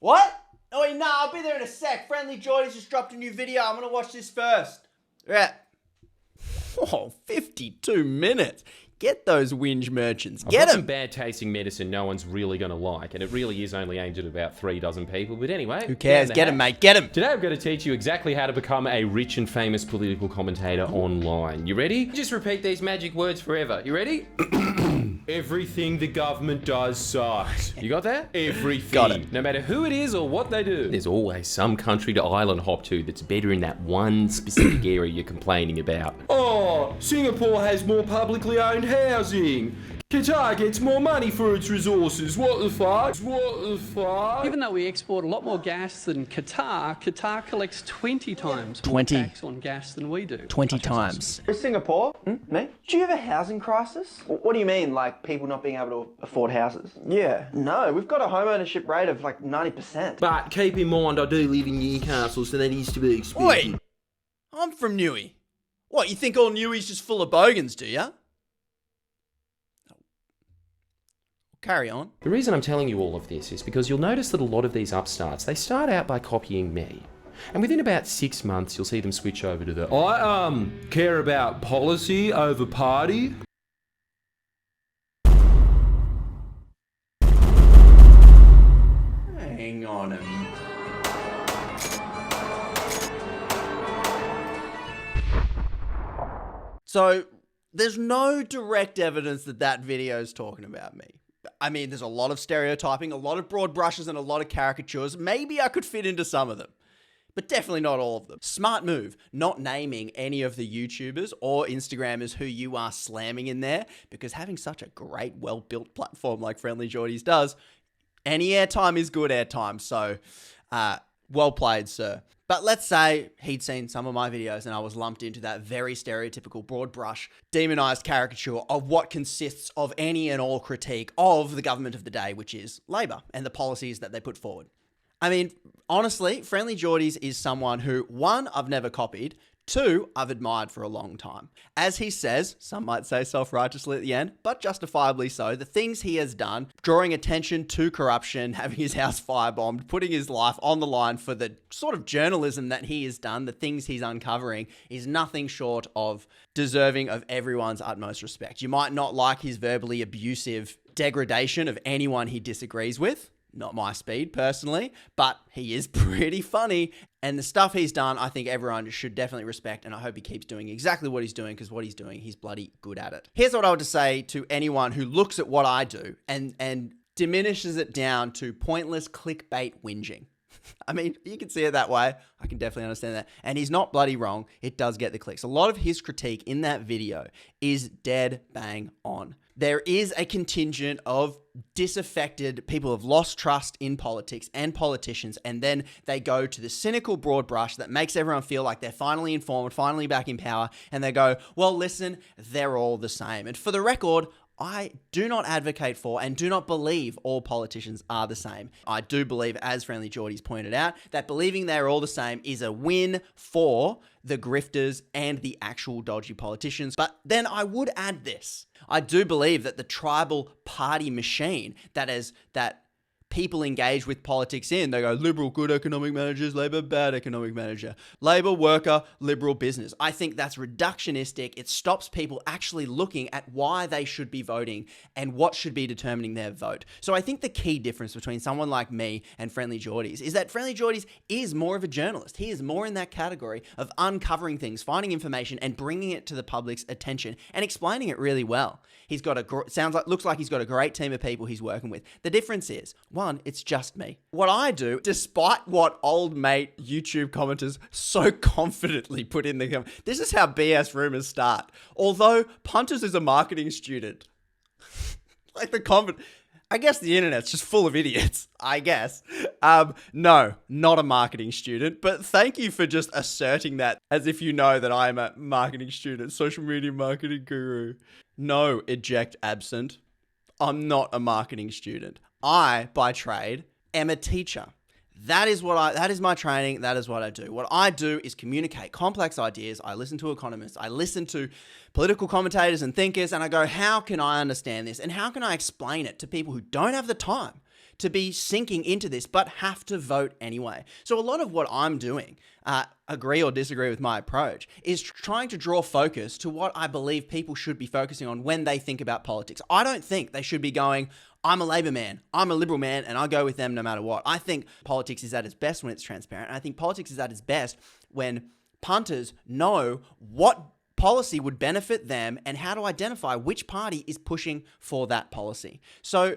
What? Oh, wait, nah, I'll be there in a sec. Friendly Jordies just dropped a new video. I'm gonna watch this first. Yeah. Oh, 52 minutes. Get those whinge merchants. I've Get got them. some bad tasting medicine no one's really going to like, and it really is only aimed at about 3 dozen people. But anyway, Who cares? Get them, mate. Get them. Today I'm going to teach you exactly how to become a rich and famous political commentator online. You ready? Just repeat these magic words forever. You ready? Everything the government does sucks. You got that? Everything. Got it. No matter who it is or what they do, there's always some country to island hop to that's better in that one specific area you're complaining about. Oh, Singapore has more publicly owned housing. Qatar gets more money for its resources. What the fuck? What the fuck? Even though we export a lot more gas than Qatar collects 20 times more 20. tax on gas than we do. 20 times. Singapore? Me? Do you have a housing crisis? What do you mean, like people not being able to afford houses? Yeah. No, we've got a home ownership rate of like 90%. But keep in mind, I do live in Newcastle, so that is to be expected. Wait, I'm from Newey. What, you think all Newey's just full of bogans, do ya? Carry on. The reason I'm telling you all of this is because you'll notice that a lot of these upstarts, they start out by copying me. And within about 6 months, you'll see them switch over to the I care about policy over party. Hang on a minute. So, there's no direct evidence that that video is talking about me. I mean, there's a lot of stereotyping, a lot of broad brushes, and a lot of caricatures. Maybe I could fit into some of them, but definitely not all of them. Smart move, not naming any of the YouTubers or Instagrammers who you are slamming in there, because having such a great, well-built platform like Friendly Jordies does, any airtime is good airtime, so well played, sir. But let's say he'd seen some of my videos and I was lumped into that very stereotypical broad brush, demonized caricature of what consists of any and all critique of the government of the day, which is Labor and the policies that they put forward. I mean, honestly, Friendly Jordies is someone who, one, I've never copied, two, I've admired for a long time. As he says, some might say self-righteously at the end, but justifiably so, the things he has done, drawing attention to corruption, having his house firebombed, putting his life on the line for the sort of journalism that he has done, the things he's uncovering, is nothing short of deserving of everyone's utmost respect. You might not like his verbally abusive degradation of anyone he disagrees with. Not my speed, personally, but he is pretty funny. And the stuff he's done, I think everyone should definitely respect, and I hope he keeps doing exactly what he's doing, because what he's doing, he's bloody good at it. Here's what I would say to anyone who looks at what I do and diminishes it down to pointless clickbait whinging. I mean, you can see it that way. I can definitely understand that. And he's not bloody wrong. It does get the clicks. A lot of his critique in that video is dead bang on. There is a contingent of disaffected people who have lost trust in politics and politicians, and then they go to the cynical broad brush that makes everyone feel like they're finally informed, finally back in power, and they go, well, listen, they're all the same. And for the record, I do not advocate for and do not believe all politicians are the same. I do believe, as Friendly Jordies pointed out, that believing they're all the same is a win for the grifters and the actual dodgy politicians. But then I would add this. I do believe that the tribal party machine that people engage with politics in, they go, Liberal, good economic managers, Labor, bad economic manager, Labor, worker, Liberal, business. I think that's reductionistic. It stops people actually looking at why they should be voting and what should be determining their vote. So I think the key difference between someone like me and Friendly Jordies is that Friendly Jordies is more of a journalist. He is more in that category of uncovering things, finding information and bringing it to the public's attention and explaining it really well. He's got looks like he's got a great team of people he's working with. The difference is, one, it's just me. What I do, despite what old mate YouTube commenters so confidently put in the comment, this is how BS rumors start. Although Punters is a marketing student. Like the comment, I guess the internet's just full of idiots, I guess. No, not a marketing student, but thank you for just asserting that as if you know that I'm a marketing student, social media marketing guru. No, eject absent. I'm not a marketing student. I, by trade, am a teacher. That is my training. That is what I do. What I do is communicate complex ideas. I listen to economists. I listen to political commentators and thinkers, and I go, how can I understand this? And how can I explain it to people who don't have the time to be sinking into this, but have to vote anyway. So a lot of what I'm doing, agree or disagree with my approach, is trying to draw focus to what I believe people should be focusing on when they think about politics. I don't think they should be going, I'm a Labor man, I'm a Liberal man, and I'll go with them no matter what. I think politics is at its best when it's transparent. And I think politics is at its best when punters know what policy would benefit them and how to identify which party is pushing for that policy. So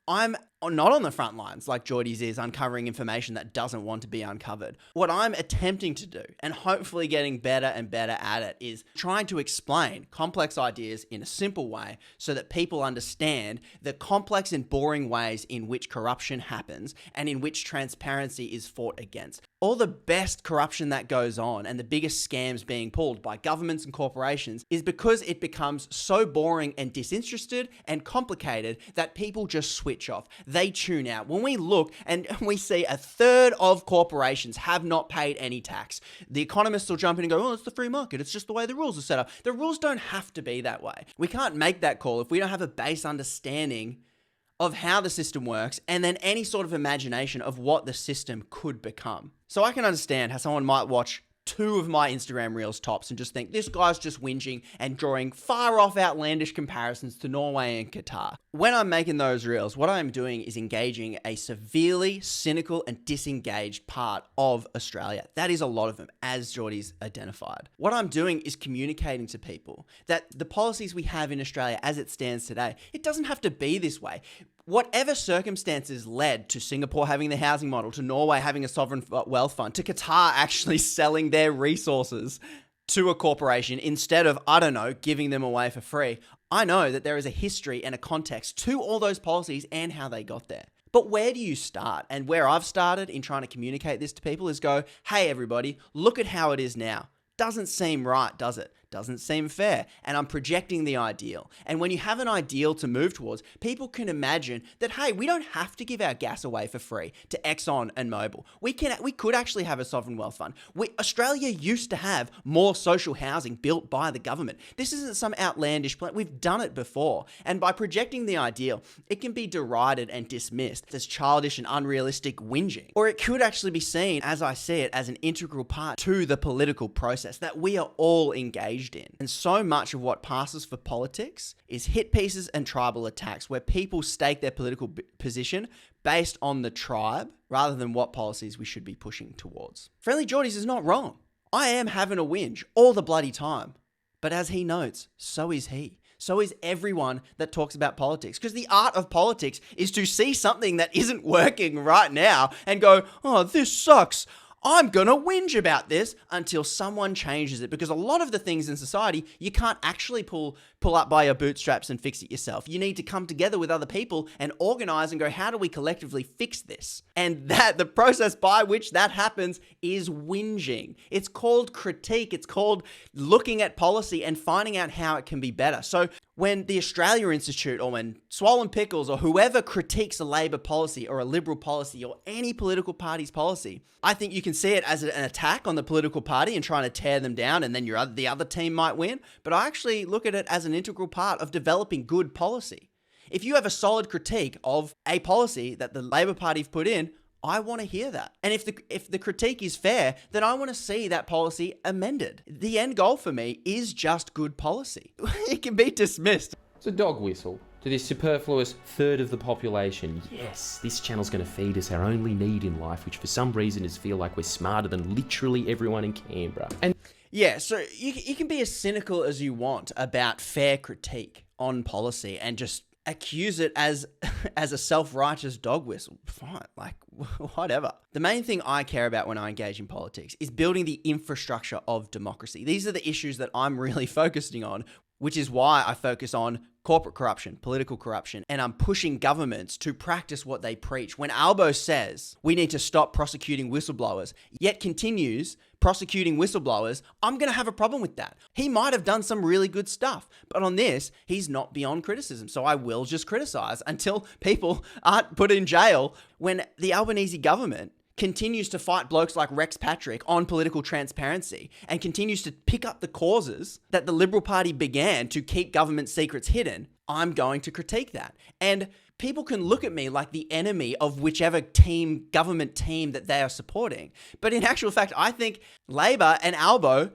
I'm not on the front lines like Jordies is, uncovering information that doesn't want to be uncovered. What I'm attempting to do, and hopefully getting better and better at it, is trying to explain complex ideas in a simple way so that people understand the complex and boring ways in which corruption happens and in which transparency is fought against. All the best corruption that goes on and the biggest scams being pulled by governments and corporations is because it becomes so boring and disinterested and complicated that people just switch off. They tune out. When we look and we see a third of corporations have not paid any tax, the economists will jump in and go, oh, it's the free market. It's just the way the rules are set up. The rules don't have to be that way. We can't make that call if we don't have a base understanding of how the system works and then any sort of imagination of what the system could become. So I can understand how someone might watch 2 of my Instagram Reels tops and just think, this guy's just whinging and drawing far off outlandish comparisons to Norway and Qatar. When I'm making those Reels, what I'm doing is engaging a severely cynical and disengaged part of Australia. That is a lot of them, as Jordies identified. What I'm doing is communicating to people that the policies we have in Australia as it stands today, it doesn't have to be this way. Whatever circumstances led to Singapore having the housing model, to Norway having a sovereign wealth fund, to Qatar actually selling their resources to a corporation instead of, I don't know, giving them away for free, I know that there is a history and a context to all those policies and how they got there. But where do you start? And where I've started in trying to communicate this to people is go, hey everybody, look at how it is now. Doesn't seem right, does it? Doesn't seem fair. And I'm projecting the ideal. And when you have an ideal to move towards, people can imagine that, hey, we don't have to give our gas away for free to Exxon and Mobil. We could actually have a sovereign wealth fund. Australia used to have more social housing built by the government. This isn't some outlandish plan. We've done it before. And by projecting the ideal, it can be derided and dismissed as childish and unrealistic whinging. Or it could actually be seen, as I see it, as an integral part to the political process that we are all engaged in. And so much of what passes for politics is hit pieces and tribal attacks where people stake their political position based on the tribe rather than what policies we should be pushing towards. Friendly Jordies is not wrong. I am having a whinge all the bloody time. But as he notes, so is he. So is everyone that talks about politics. Because the art of politics is to see something that isn't working right now and go, oh, this sucks. I'm gonna whinge about this until someone changes it, because a lot of the things in society you can't actually pull up by your bootstraps and fix it yourself. You need to come together with other people and organize and go, how do we collectively fix this? And the process by which that happens is whinging. It's called critique. It's called looking at policy and finding out how it can be better. So when the Australia Institute or when Swollen Pickles or whoever critiques a Labor policy or a Liberal policy or any political party's policy, I think you can see it as an attack on the political party and trying to tear them down, and then the other team might win. But I actually look at it as an integral part of developing good policy. If you have a solid critique of a policy that the Labor Party have put in, I want to hear that. And if the critique is fair, then I want to see that policy amended. The end goal for me is just good policy. It can be dismissed. It's a dog whistle to this superfluous third of the population. Yes, this channel's going to feed us our only need in life, which for some reason is feel like we're smarter than literally everyone in Canberra. And yeah, so you can be as cynical as you want about fair critique on policy and just accuse it as a self-righteous dog whistle. Fine, like whatever. The main thing I care about when I engage in politics is building the infrastructure of democracy. These are the issues that I'm really focusing on, which is why I focus on corporate corruption, political corruption, and I'm pushing governments to practice what they preach. When Albo says we need to stop prosecuting whistleblowers, yet continues prosecuting whistleblowers, I'm going to have a problem with that. He might have done some really good stuff, but on this, he's not beyond criticism. So I will just criticize until people aren't put in jail. When the Albanese government continues to fight blokes like Rex Patrick on political transparency and continues to pick up the causes that the Liberal Party began to keep government secrets hidden, I'm going to critique that. And people can look at me like the enemy of whichever team, government team that they are supporting. But in actual fact, I think Labor and Albo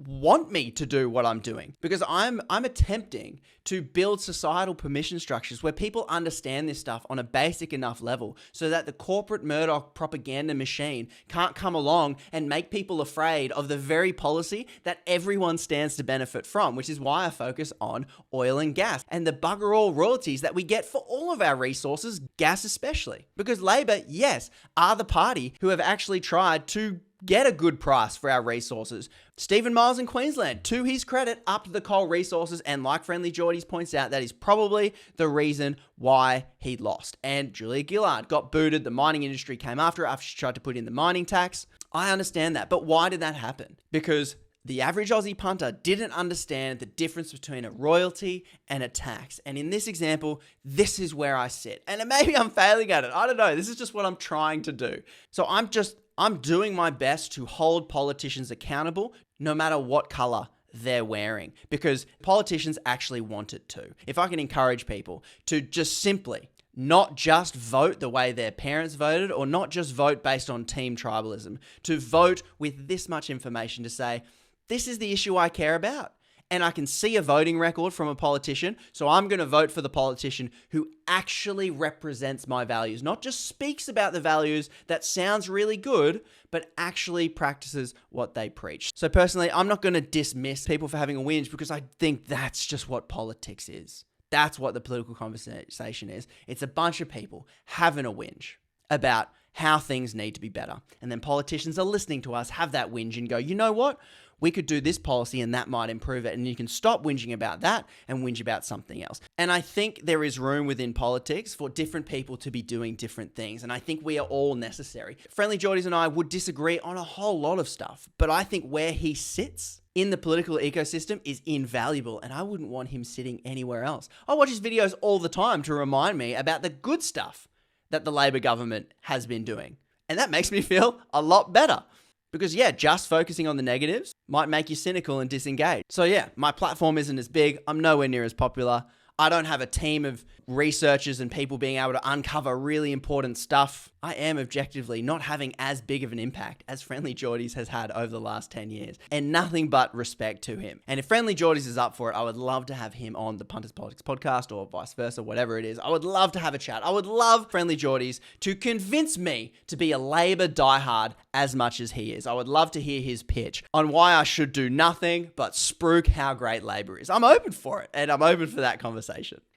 want me to do what I'm doing, because I'm attempting to build societal permission structures where people understand this stuff on a basic enough level so that the corporate Murdoch propaganda machine can't come along and make people afraid of the very policy that everyone stands to benefit from, which is why I focus on oil and gas and the bugger all royalties that we get for all of our resources, gas especially. Because Labor, yes, are the party who have actually tried to get a good price for our resources. Stephen Miles in Queensland, to his credit, upped the coal resources, and like Friendly Jordies points out, that is probably the reason why he lost. And Julia Gillard got booted. The mining industry came after her after she tried to put in the mining tax. I understand that, but why did that happen? Because the average Aussie punter didn't understand the difference between a royalty and a tax. And in this example, this is where I sit. And maybe I'm failing at it. I don't know. This is just what I'm trying to do. So I'm doing my best to hold politicians accountable no matter what color they're wearing, because politicians actually want it too. If I can encourage people to just simply not just vote the way their parents voted, or not just vote based on team tribalism, to vote with this much information to say, this is the issue I care about. And I can see a voting record from a politician, so I'm going to vote for the politician who actually represents my values, not just speaks about the values that sounds really good, but actually practices what they preach. So personally, I'm not going to dismiss people for having a whinge, because I think that's just what politics is. That's what the political conversation is. It's a bunch of people having a whinge about how things need to be better. And then politicians are listening to us have that whinge and go, you know what? We could do this policy and that might improve it. And you can stop whinging about that and whinge about something else. And I think there is room within politics for different people to be doing different things. And I think we are all necessary. Friendly Jordies and I would disagree on a whole lot of stuff, but I think where he sits in the political ecosystem is invaluable, and I wouldn't want him sitting anywhere else. I watch his videos all the time to remind me about the good stuff that the Labor government has been doing. And that makes me feel a lot better. Because yeah, just focusing on the negatives might make you cynical and disengaged. So yeah, my platform isn't as big. I'm nowhere near as popular. I don't have a team of researchers and people being able to uncover really important stuff. I am objectively not having as big of an impact as Friendly Jordies has had over the last 10 years. And nothing but respect to him. And if Friendly Jordies is up for it, I would love to have him on the Punters Politics podcast, or vice versa, whatever it is. I would love to have a chat. I would love Friendly Jordies to convince me to be a Labor diehard as much as he is. I would love to hear his pitch on why I should do nothing but spruik how great Labor is. I'm open for it, and I'm open for that conversation.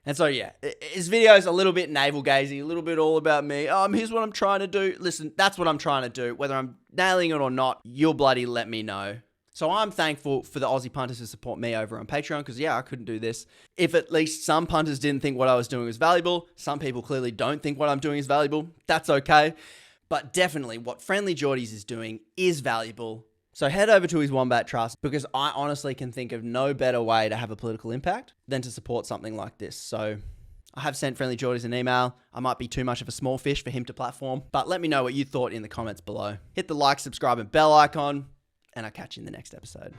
And so yeah, his video is a little bit navel-gazing, a little bit all about me. Here's what I'm trying to do. Listen, that's what I'm trying to do. Whether I'm nailing it or not, you'll bloody let me know. So I'm thankful for the Aussie punters to support me over on Patreon, because yeah, I couldn't do this if at least some punters didn't think what I was doing was valuable. Some people clearly don't think what I'm doing is valuable. That's okay. But definitely what Friendly Jordies is doing is valuable. So head over to his Wombat Trust, because I honestly can think of no better way to have a political impact than to support something like this. So I have sent Friendly Jordies an email. I might be too much of a small fish for him to platform, but let me know what you thought in the comments below. Hit the like, subscribe, and bell icon, and I'll catch you in the next episode.